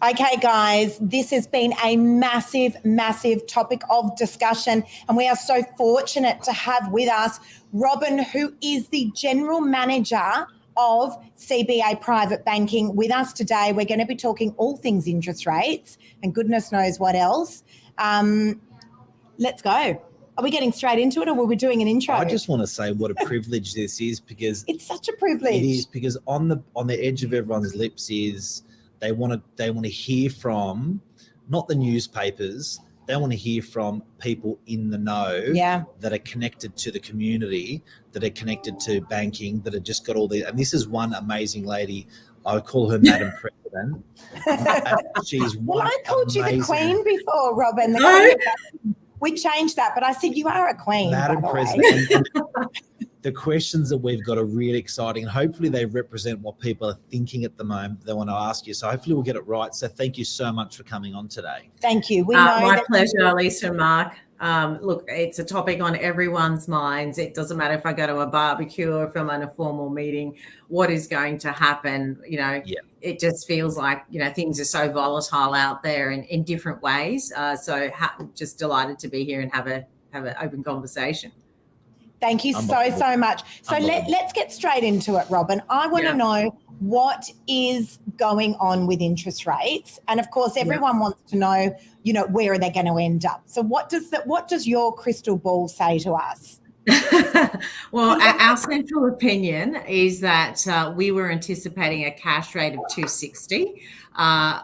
Okay, guys, this has been a massive, massive topic of discussion, and we are so fortunate to have with us Robin, who is the General Manager of CBA Private Banking, with us today. We're going to be talking all things interest rates and goodness knows what else. Let's go. Are we getting straight into it, or were we doing an intro? I just want to say what a privilege this is, because it's such a privilege. It is, because on the edge of everyone's lips is they want to hear from, not the newspapers. They want to hear from people in the know, that are connected to the community, that are connected to banking, that have just got all these. And this is one amazing lady. I call her Madam President. She's one. Well, I called you the Queen before, Robin. We changed that, but I said you are a queen. Madam President. The questions that we've got are really exciting, and hopefully they represent what people are thinking at the moment they want to ask you. So hopefully we'll get it right. So thank you so much for coming on today. Thank you. My pleasure, Lisa and Mark. Look, it's a topic on everyone's minds. It doesn't matter if I go to a barbecue or if I'm in a formal meeting, what is going to happen? It just feels like, things are so volatile out there in different ways. So just delighted to be here and have an open conversation. Thank you so much. So let's get straight into it, Robin. I want to know what is going on with interest rates. And of course, everyone wants to know, where are they going to end up? So what does your crystal ball say to us? Well, our central opinion is that we were anticipating a cash rate of 260.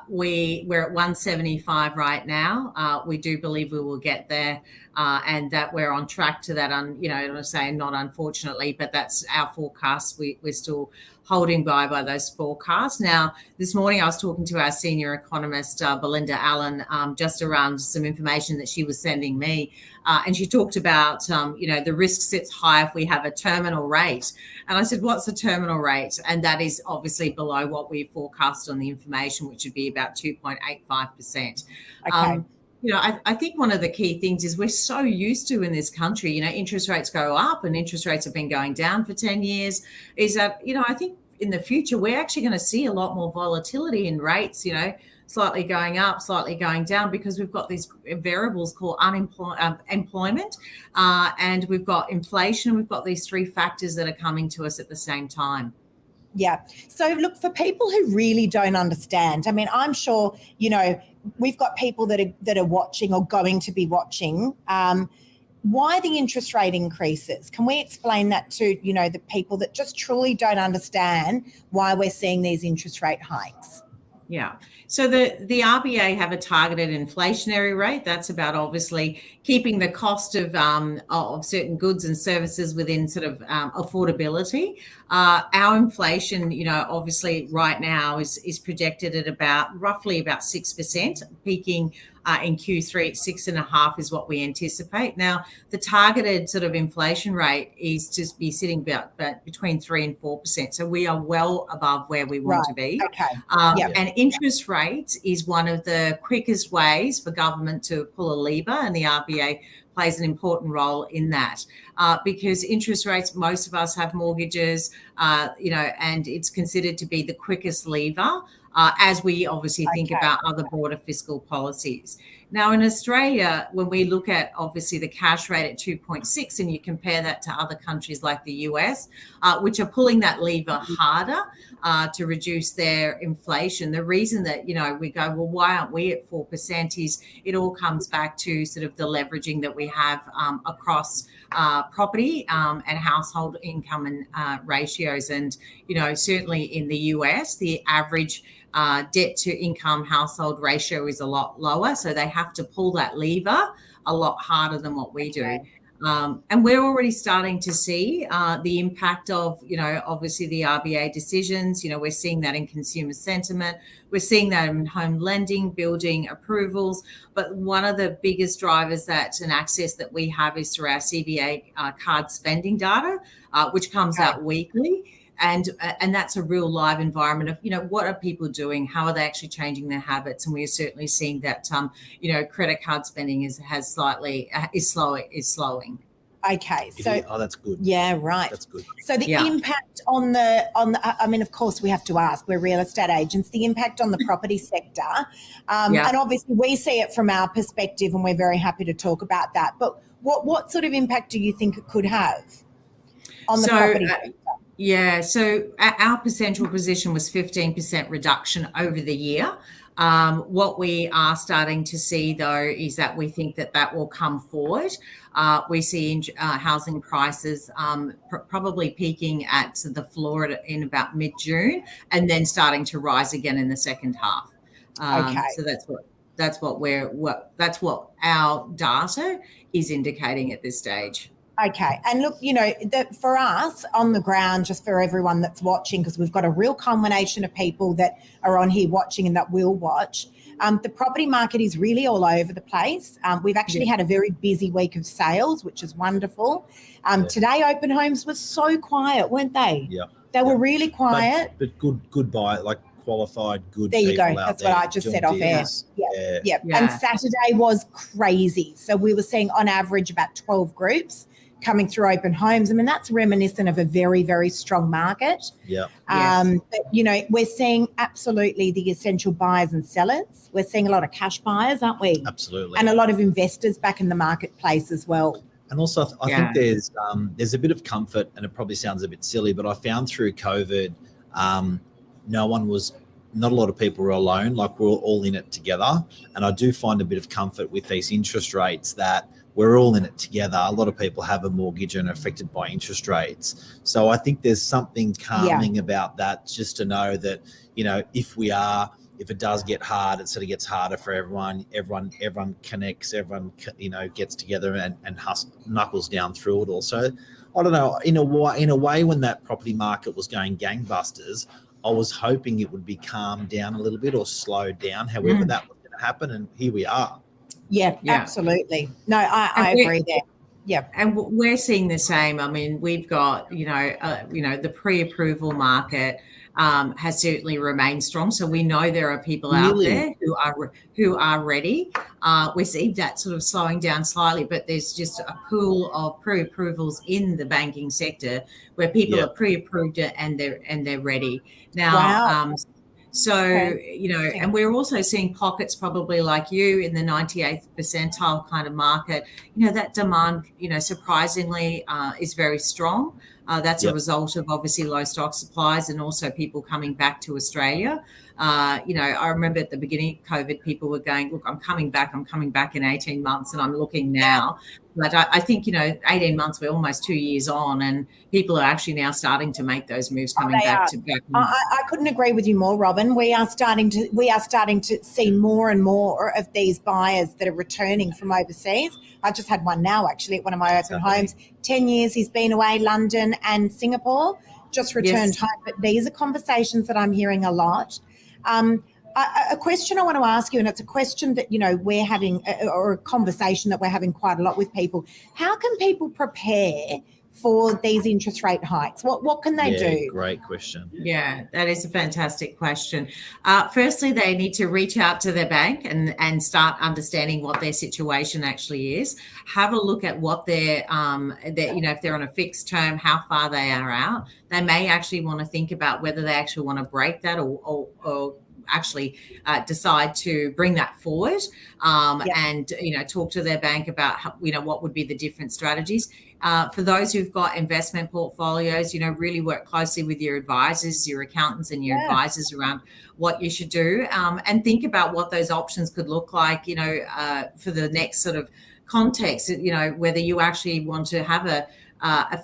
We're at 175 right now. We do believe we will get there, and that we're on track to that. I'm saying not unfortunately, but that's our forecast. We're still holding by those forecasts. Now, this morning I was talking to our senior economist, Belinda Allen, just around some information that she was sending me. And she talked about, the risk sits high if we have a terminal rate. And I said, what's the terminal rate? And that is obviously below what we forecast on the information, which would be about 2.85%. Okay. I think one of the key things is we're so used to in this country, interest rates go up and interest rates have been going down for 10 years, is that, I think in the future, we're actually going to see a lot more volatility in rates, slightly going up, slightly going down, because we've got these variables called employment, and we've got inflation. We've got these three factors that are coming to us at the same time. Yeah. So look, for people who really don't understand, I mean, I'm sure, we've got people that are watching or going to be watching. Why the interest rate increases? Can we explain that to, the people that just truly don't understand why we're seeing these interest rate hikes? Yeah. So the RBA have a targeted inflationary rate. That's about obviously keeping the cost of certain goods and services within sort of affordability. Our inflation, obviously right now is projected at roughly about 6%, peaking in Q3 at 6.5% is what we anticipate. Now, the targeted sort of inflation rate is to be sitting about between 3% and 4%. So we are well above where we want to be. Okay. And interest rates is one of the quickest ways for government to pull a lever, and the RBA plays an important role in that, because interest rates, most of us have mortgages, and it's considered to be the quickest lever as we obviously think about other broader fiscal policies. Now, in Australia, when we look at obviously the cash rate at 2.6 and you compare that to other countries like the US, which are pulling that lever harder to reduce their inflation, the reason that, we go, well, why aren't we at 4% is it all comes back to sort of the leveraging that we have across property and household income and ratios. And, certainly in the US, the average debt to income household ratio is a lot lower. So they have to pull that lever a lot harder than what we do. And we're already starting to see the impact of, obviously the RBA decisions. We're seeing that in consumer sentiment. We're seeing that in home lending, building approvals. But one of the biggest drivers and access that we have is through our CBA card spending data, which comes out weekly. And that's a real live environment of, what are people doing? How are they actually changing their habits? And we're certainly seeing that, credit card spending is slowing. Okay, so that's good. Yeah, right. That's good. So the impact on the I mean, of course, we have to ask. We're real estate agents. The impact on the property sector, and obviously we see it from our perspective, and we're very happy to talk about that. But what sort of impact do you think it could have on the property sector? Yeah, so our central position was 15% reduction over the year. What we are starting to see, though, is that we think that will come forward. We see housing prices probably peaking at the floor in about mid-June, and then starting to rise again in the second half. So that's what our data is indicating at this stage. Okay. And look, for us on the ground, just for everyone that's watching, because we've got a real combination of people that are on here watching and that will watch, the property market is really all over the place. We've actually had a very busy week of sales, which is wonderful. Today, open homes were so quiet, weren't they? Yeah. They were really quiet. But good buy, like qualified, good there you people go. out That's there. what I just said off air. Yeah. And Saturday was crazy. So we were seeing on average about 12 groups coming through open homes. I mean, that's reminiscent of a very, very strong market. Yeah. But, we're seeing absolutely the essential buyers and sellers. We're seeing a lot of cash buyers, aren't we? Absolutely. And a lot of investors back in the marketplace as well. And also, I think there's a bit of comfort, and it probably sounds a bit silly, but I found through COVID, not a lot of people were alone. Like, we're all in it together. And I do find a bit of comfort with these interest rates that we're all in it together. A lot of people have a mortgage and are affected by interest rates. So I think there's something calming about that, just to know that, if it does get hard, it sort of gets harder for everyone. Everyone connects, everyone, gets together and knuckles down through it all. So I don't know, in a way, when that property market was going gangbusters, I was hoping it would be calmed down a little bit or slowed down. However, that was going to happen, and here we are. Yeah, absolutely. No, I agree there. Yeah. And we're seeing the same. I mean, we've got, the pre-approval market has certainly remained strong. So we know there are people out there who are ready. We see that sort of slowing down slightly, but there's just a pool of pre-approvals in the banking sector where people are pre-approved and they're ready now. And we're also seeing pockets, probably like you, in the 98th percentile kind of market. That demand, surprisingly, is very strong. That's a result of obviously low stock supplies and also people coming back to Australia. I remember at the beginning of COVID, people were going, look, I'm coming back in 18 months, and I'm looking now. But I think, 18 months, we're almost 2 years on, and people are actually now starting to make those moves coming back. I couldn't agree with you more, Robin. We are starting to see more and more of these buyers that are returning from overseas. I just had one now, actually, at one of my open homes. 10 years he's been away, London and Singapore, just returned home. But these are conversations that I'm hearing a lot. A question I want to ask you, and it's a question that, we're having, or a conversation that we're having quite a lot with people. How can people prepare for these interest rate hikes? What can they do? Great question. Yeah, that is a fantastic question. Firstly, they need to reach out to their bank and start understanding what their situation actually is. Have a look at what their if they're on a fixed term, how far they are out. They may actually want to think about whether they actually want to break that or actually decide to bring that forward and talk to their bank about what would be the different strategies. For those who've got investment portfolios, really work closely with your advisors, your accountants and your advisors around what you should do, and think about what those options could look like, for the next sort of context, whether you actually want to have a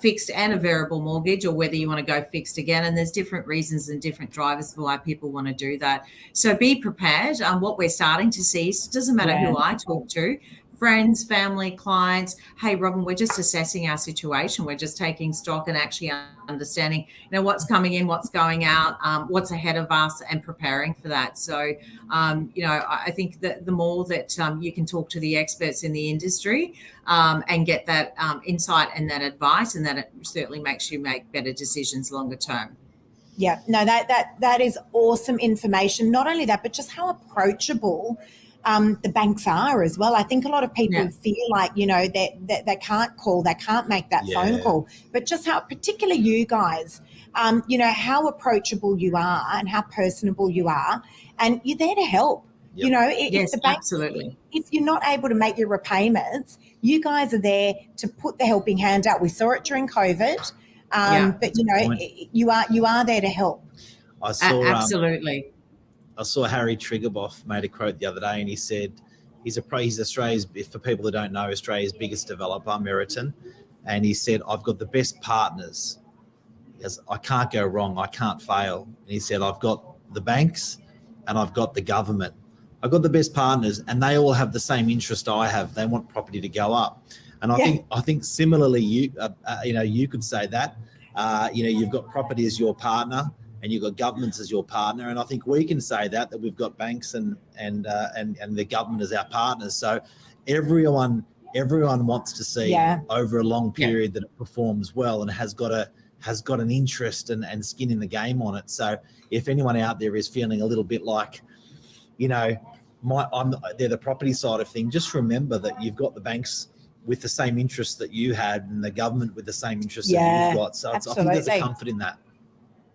fixed and a variable mortgage, or whether you want to go fixed again. And there's different reasons and different drivers for why people want to do that. So be prepared. What we're starting to see, so it doesn't matter who I talk to, friends, family, clients. Hey, Robin, we're just assessing our situation. We're just taking stock and actually understanding, what's coming in, what's going out, what's ahead of us, and preparing for that. So, I think that the more that you can talk to the experts in the industry and get that insight and that advice, and that it certainly makes you make better decisions longer term. Yeah, no, that is awesome information. Not only that, but just how approachable the banks are as well. I think a lot of people feel like, you know, that they can't call, they can't make that phone call. But just how, particularly you guys, you know, how approachable you are and how personable you are, and you're there to help. Yep. You know, if the bank, absolutely. If you're not able to make your repayments, you guys are there to put the helping hand out. We saw it during COVID, but you know, you are there to help. I saw absolutely. I saw Harry Triggerboff made a quote the other day, and he said he's Australia's, for people who don't know, Australia's biggest developer, Meriton, and he said, I've got the best partners. Yes, I can't go wrong. I can't fail. And he said, I've got the banks and I've got the government. I've got the best partners, and they all have the same interest I have. They want property to go up. And I think similarly, you know, you could say that, you know, you've got property as your partner and you've got governments as your partner. And I think we can say that we've got banks and the government as our partners. So everyone wants to see over a long period that it performs well and has got an interest and skin in the game on it. So if anyone out there is feeling a little bit like, you know, they're the property side of things, just remember that you've got the banks with the same interests that you had and the government with the same interests that you've got. So I think there's a comfort in that.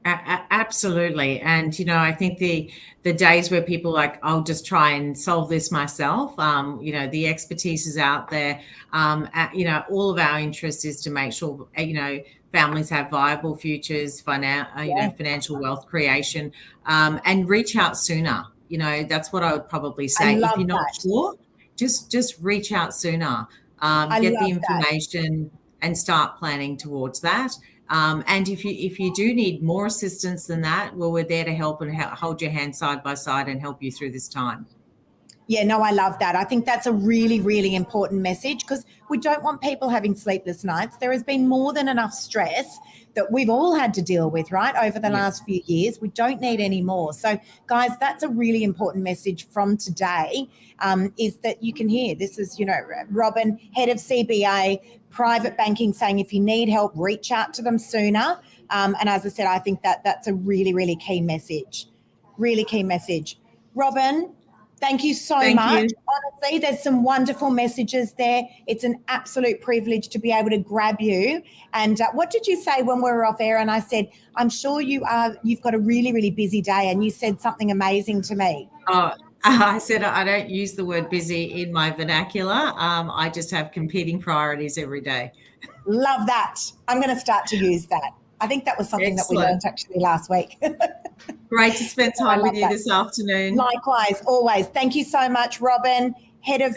Absolutely. And, you know, I think the days where people are like, I'll just try and solve this myself, you know, the expertise is out there. You know, all of our interest is to make sure, you know, families have viable futures, financial wealth creation, and reach out sooner. You know, that's what I would probably say. If you're not sure, just reach out sooner. Get the information and start planning towards that. And if you do need more assistance than that, well, we're there to help and hold your hand side by side and help you through this time. Yeah, no, I love that. I think that's a really, really important message, because we don't want people having sleepless nights. There has been more than enough stress that we've all had to deal with, right, over the last few years. We don't need any more. So, guys, that's a really important message from today, is that you can hear. This is, you know, Robin, head of CBA, private banking, saying if you need help, reach out to them sooner. And as I said, I think that's a really, really key message. Really key message. Robin, thank you so much. Honestly, there's some wonderful messages there. It's an absolute privilege to be able to grab you. And what did you say when we were off air? And I said, I'm sure you've got a really, really busy day. And you said something amazing to me. Oh, I said I don't use the word busy in my vernacular. I just have competing priorities every day. Love that. I'm going to start to use that. I think that was something that we learned actually last week. Great to spend time with you this afternoon. Likewise, always. Thank you so much, Robin, head of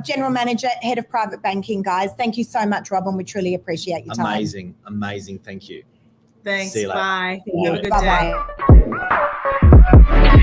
general manager, head of private banking, guys. Thank you so much, Robin. We truly appreciate your time. Amazing. Thank you. Thanks. See you later. Bye. Have a good day.